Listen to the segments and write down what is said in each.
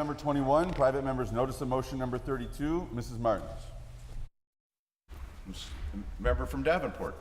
number 21, private member's notice of motion number 32. Mrs. Martins. Member from Davenport.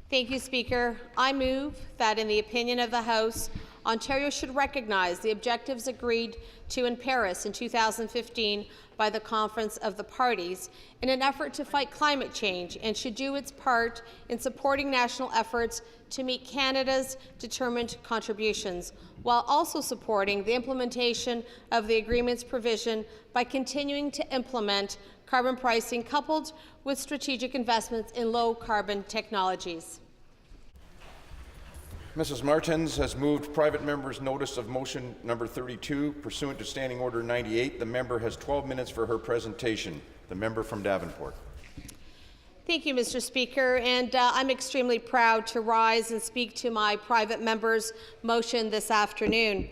Thank you, Speaker. I move that, in the opinion of the House, Ontario should recognize the objectives agreed to in Paris in 2015 by the Conference of the Parties in an effort to fight climate change, and should do its part in supporting national efforts to meet Canada's determined contributions, while also supporting the implementation of the agreement's provision by continuing to implement carbon pricing coupled with strategic investments in low-carbon technologies. Mrs. Martins has moved private member's notice of motion number 32. Pursuant to Standing Order 98, the member has 12 minutes for her presentation. The member from Davenport. Thank you, Mr. Speaker, and I'm extremely proud to rise and speak to my private member's motion this afternoon.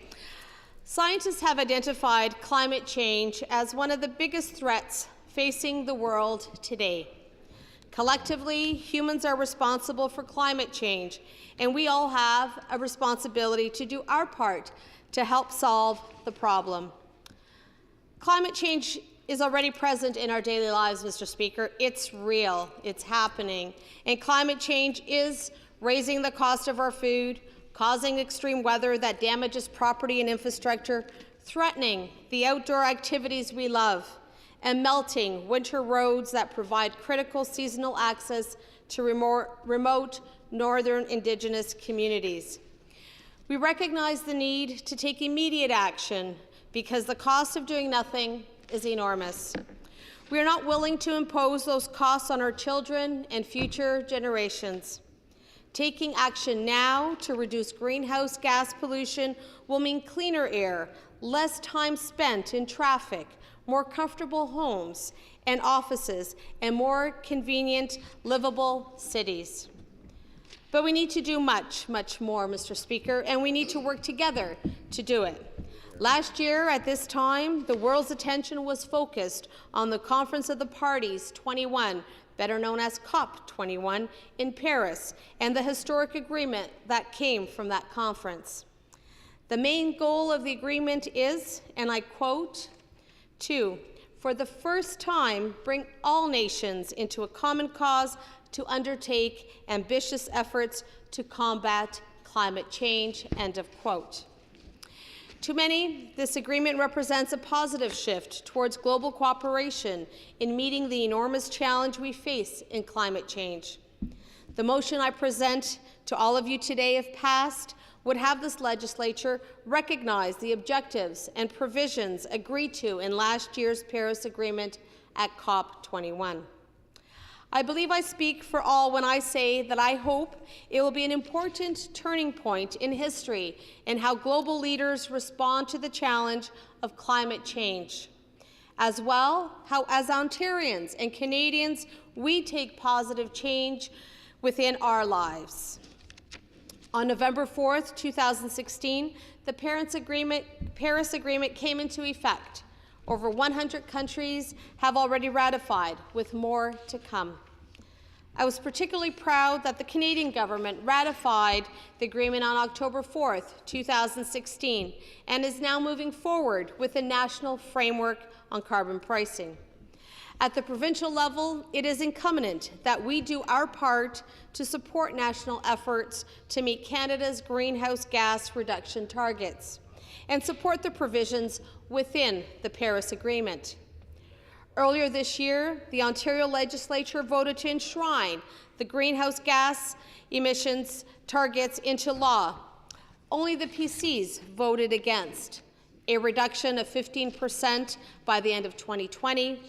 Scientists have identified climate change as one of the biggest threats facing the world today. Collectively, humans are responsible for climate change, and we all have a responsibility to do our part to help solve the problem. Climate change is already present in our daily lives, Mr. Speaker. It's real, it's happening, and climate change is raising the cost of our food, causing extreme weather that damages property and infrastructure, threatening the outdoor activities we love, and melting winter roads that provide critical seasonal access to remote northern Indigenous communities. We recognize the need to take immediate action because the cost of doing nothing is enormous. We are not willing to impose those costs on our children and future generations. Taking action now to reduce greenhouse gas pollution will mean cleaner air, less time spent in traffic, more comfortable homes and offices, and more convenient, livable cities. But we need to do much, much more, Mr. Speaker, and we need to work together to do it. Last year, at this time, the world's attention was focused on the Conference of the Parties 21, better known as COP21, in Paris, and the historic agreement that came from that conference. The main goal of the agreement is, and I quote, to, for the first time, bring all nations into a common cause to undertake ambitious efforts to combat climate change, end of quote. To many, this agreement represents a positive shift towards global cooperation in meeting the enormous challenge we face in climate change. The motion I present to all of you today, if passed, would have this legislature recognize the objectives and provisions agreed to in last year's Paris Agreement at COP21. I believe I speak for all when I say that I hope it will be an important turning point in history in how global leaders respond to the challenge of climate change. As well, how as Ontarians and Canadians, we take positive change within our lives. On November 4th, 2016, the Paris Agreement came into effect. Over 100 countries have already ratified, with more to come. I was particularly proud that the Canadian government ratified the agreement on October 4th, 2016, and is now moving forward with a national framework on carbon pricing. At the provincial level, it is incumbent that we do our part to support national efforts to meet Canada's greenhouse gas reduction targets and support the provisions within the Paris Agreement. Earlier this year, the Ontario Legislature voted to enshrine the greenhouse gas emissions targets into law. Only the PCs voted against. A reduction of 15% by the end of 2020,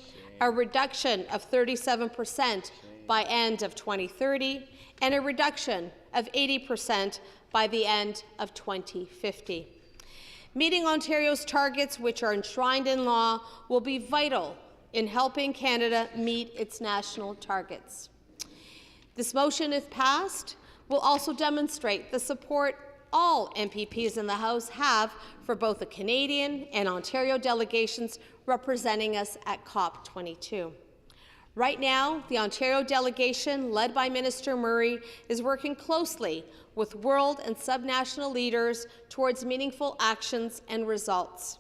a reduction of 37% by end of 2030, and a reduction of 80% by the end of 2050. Meeting Ontario's targets, which are enshrined in law, will be vital in helping Canada meet its national targets. This motion, if passed, will also demonstrate the support all MPPs in the House have for both the Canadian and Ontario delegations representing us at COP22. Right now, the Ontario delegation, led by Minister Murray, is working closely with world and subnational leaders towards meaningful actions and results.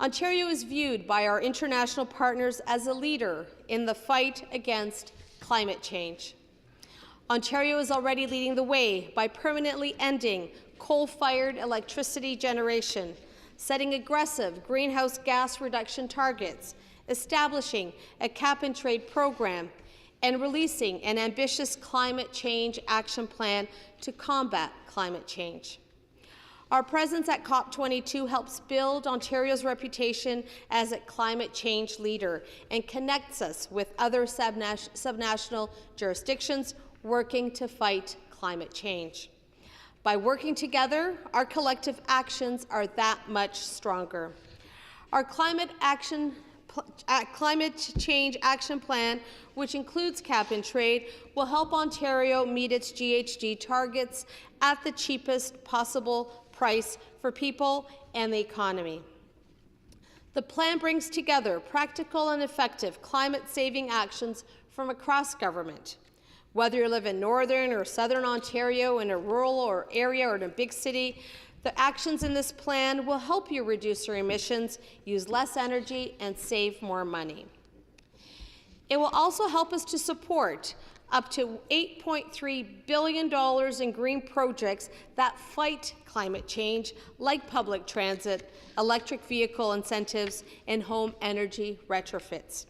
Ontario is viewed by our international partners as a leader in the fight against climate change. Ontario is already leading the way by permanently ending coal-fired electricity generation, setting aggressive greenhouse gas reduction targets, establishing a cap-and-trade program, and releasing an ambitious climate change action plan to combat climate change. Our presence at COP22 helps build Ontario's reputation as a climate change leader and connects us with other subnational jurisdictions working to fight climate change. By working together, our collective actions are that much stronger. Our climate change action plan, which includes cap and trade, will help Ontario meet its GHG targets at the cheapest possible price for people and the economy. The plan brings together practical and effective climate-saving actions from across government. Whether you live in Northern or Southern Ontario, in a rural area or in a big city, the actions in this plan will help you reduce your emissions, use less energy, and save more money. It will also help us to support up to $8.3 billion in green projects that fight climate change, like public transit, electric vehicle incentives, and home energy retrofits.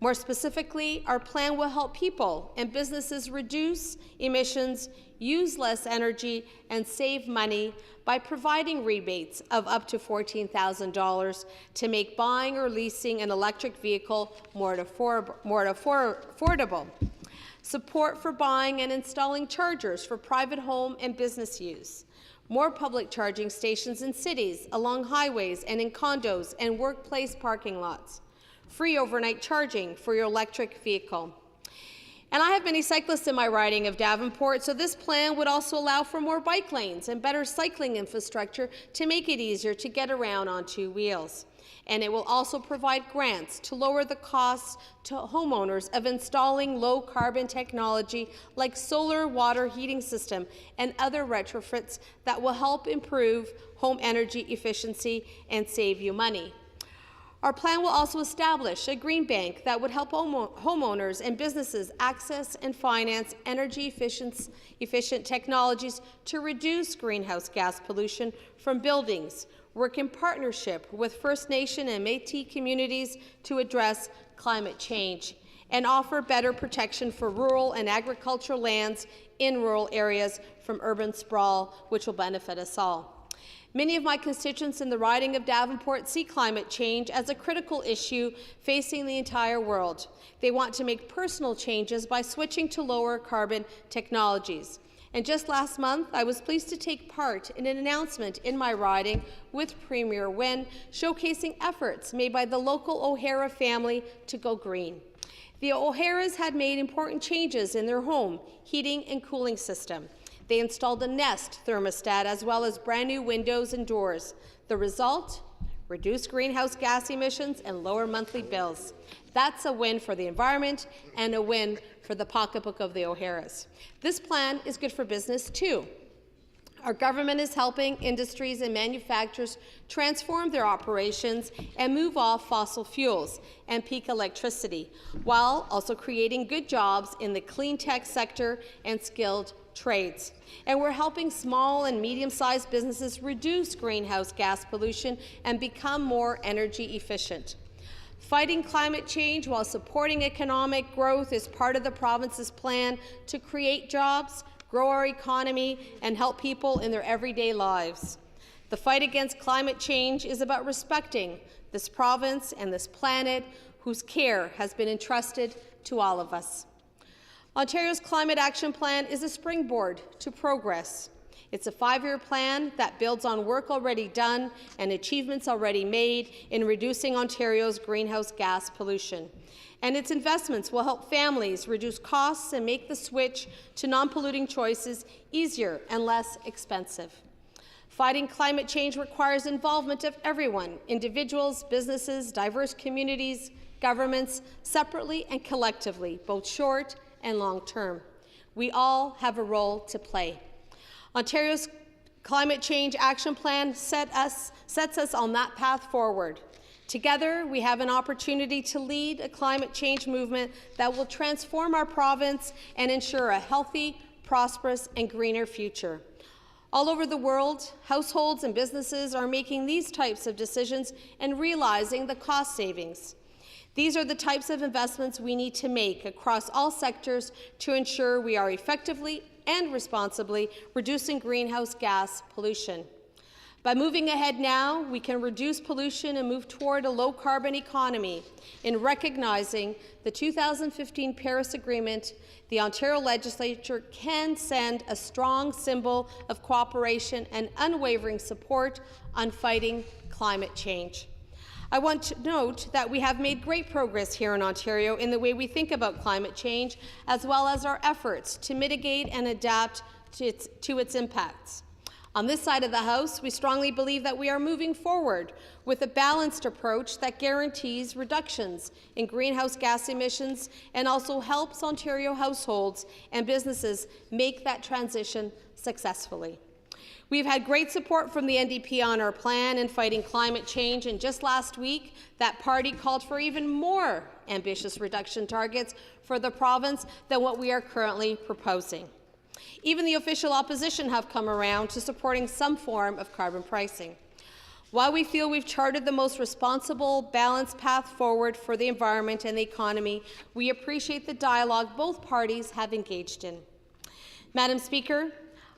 More specifically, our plan will help people and businesses reduce emissions, use less energy, and save money by providing rebates of up to $14,000 to make buying or leasing an electric vehicle more affordable. Support for buying and installing chargers for private home and business use. More public charging stations in cities, along highways, and in condos and workplace parking lots. Free overnight charging for your electric vehicle. And I have many cyclists in my riding of Davenport, so this plan would also allow for more bike lanes and better cycling infrastructure to make it easier to get around on two wheels. And it will also provide grants to lower the costs to homeowners of installing low-carbon technology like solar water heating system and other retrofits that will help improve home energy efficiency and save you money. Our plan will also establish a green bank that would help homeowners and businesses access and finance energy-efficient technologies to reduce greenhouse gas pollution from buildings, work in partnership with First Nation and Métis communities to address climate change, and offer better protection for rural and agricultural lands in rural areas from urban sprawl, which will benefit us all. Many of my constituents in the riding of Davenport see climate change as a critical issue facing the entire world. They want to make personal changes by switching to lower carbon technologies. And just last month, I was pleased to take part in an announcement in my riding with Premier Wynne, showcasing efforts made by the local O'Hara family to go green. The O'Haras had made important changes in their home heating and cooling system. They installed a Nest thermostat as well as brand new windows and doors. The result? Reduced greenhouse gas emissions and lower monthly bills. That's a win for the environment and a win for the pocketbook of the O'Haras. This plan is good for business too. Our government is helping industries and manufacturers transform their operations and move off fossil fuels and peak electricity, while also creating good jobs in the clean tech sector and skilled trades. And we're helping small and medium-sized businesses reduce greenhouse gas pollution and become more energy efficient. Fighting climate change while supporting economic growth is part of the province's plan to create jobs, grow our economy, and help people in their everyday lives. The fight against climate change is about respecting this province and this planet whose care has been entrusted to all of us. Ontario's Climate Action Plan is a springboard to progress. It's a 5-year plan that builds on work already done and achievements already made in reducing Ontario's greenhouse gas pollution. And its investments will help families reduce costs and make the switch to non-polluting choices easier and less expensive. Fighting climate change requires involvement of everyone, individuals, businesses, diverse communities, governments, separately and collectively, both short and long term. We all have a role to play. Ontario's Climate Change Action Plan sets us on that path forward. Together, we have an opportunity to lead a climate change movement that will transform our province and ensure a healthy, prosperous, and greener future. All over the world, households and businesses are making these types of decisions and realizing the cost savings. These are the types of investments we need to make across all sectors to ensure we are effectively and responsibly reducing greenhouse gas pollution. By moving ahead now, we can reduce pollution and move toward a low-carbon economy. In recognizing the 2015 Paris Agreement, the Ontario Legislature can send a strong symbol of cooperation and unwavering support on fighting climate change. I want to note that we have made great progress here in Ontario in the way we think about climate change, as well as our efforts to mitigate and adapt to its impacts. On this side of the House, we strongly believe that we are moving forward with a balanced approach that guarantees reductions in greenhouse gas emissions and also helps Ontario households and businesses make that transition successfully. We've had great support from the NDP on our plan in fighting climate change, and just last week, that party called for even more ambitious reduction targets for the province than what we are currently proposing. Even the official opposition have come around to supporting some form of carbon pricing. While we feel we've charted the most responsible, balanced path forward for the environment and the economy, we appreciate the dialogue both parties have engaged in. Madam Speaker,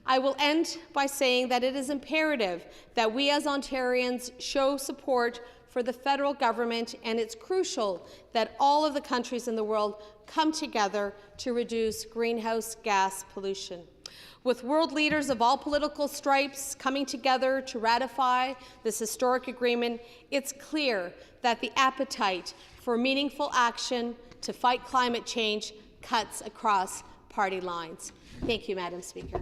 I will end by saying that it is imperative that we as Ontarians show support for the federal government, and it's crucial that all of the countries in the world come together to reduce greenhouse gas pollution. With world leaders of all political stripes coming together to ratify this historic agreement, it's clear that the appetite for meaningful action to fight climate change cuts across party lines. Thank you, Madam Speaker.